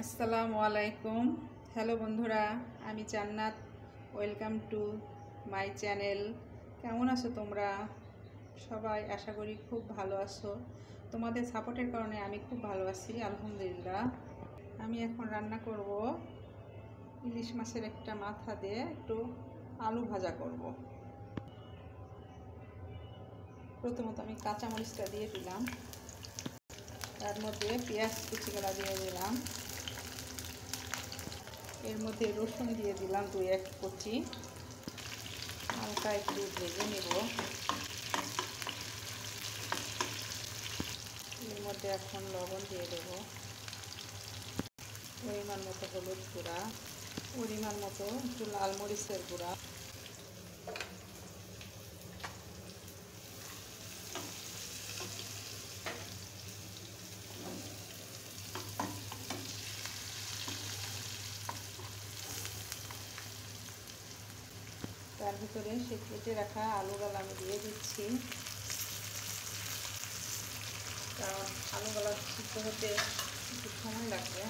আসসালামু আলাইকুম। হ্যালো বন্ধুরা, আমি জান্নাত। Welcome to my channel. কেমন আছো তোমরা সবাই? আশা করি খুব ভালো আছো। তোমাদের সাপোর্টের কারণে আমি খুব ভালো আছি, আলহামদুলিল্লাহ। আমি এখন রান্না করব ইলিশ মাছের একটা মাথা দিয়ে একটু আলু ভাজা করব। প্রথমত আমি কাঁচামরিচটা দিয়ে দিলাম, তার মধ্যে পেঁয়াজ কুচিগুলা দিয়ে দিলাম, এর মধ্যে রসুন দিয়ে দিলাম 2-1 কুচি, হালকা একটু ভেজে নেব। এর মধ্যে এখন লবণ দিয়ে দেব, পরিমাণ মতো হলুদ গুঁড়া, পরিমাণ মতো একটু লাল মরিচের গুঁড়া, তার ভিতরে সে কেটে রাখা আলুগুলো আমি দিয়ে দিচ্ছি, কারণ আলুগুলো সিদ্ধ হতে একটু সময় লাগবে।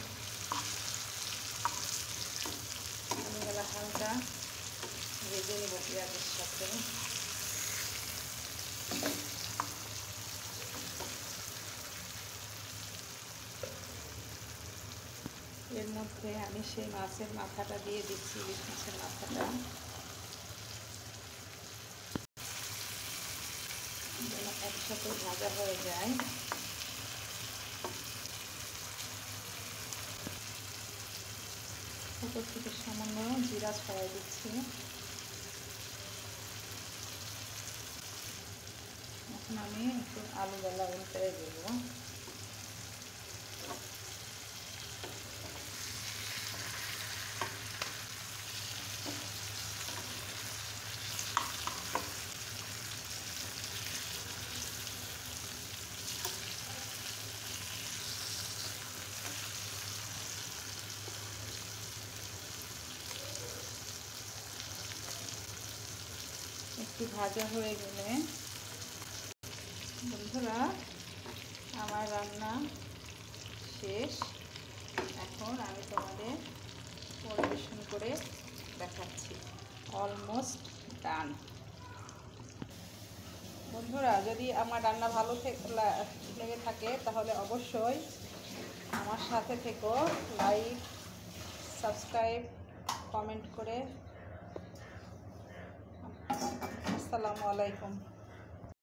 আলুগুলো হালকা ভেজে নেব পেঁয়াজের সাথে। এর মধ্যে আমি সেই মাছের মাথাটা দিয়ে দিচ্ছি, ইলিশ মাছের মাথাটা, যেন একসাথে ভাজা হয়ে যায়। উপর থেকে সামান্য জিরা ছড়াই দিচ্ছি। এখন আমি একটু আলুগুলা উল্টে দেবো। একটু ভাজা হয়ে গেলে বন্ধুরা আমার রান্না শেষ। এখন আমি তোমাদের পরিবেশন করে দেখাচ্ছি। Almost done. বন্ধুরা, যদি আমার রান্না ভালো লেগে থাকে তাহলে অবশ্যই আমার সাথে থেকো, লাইক, সাবস্ক্রাইব, কমেন্ট করে। আসসালামু আলাইকুম।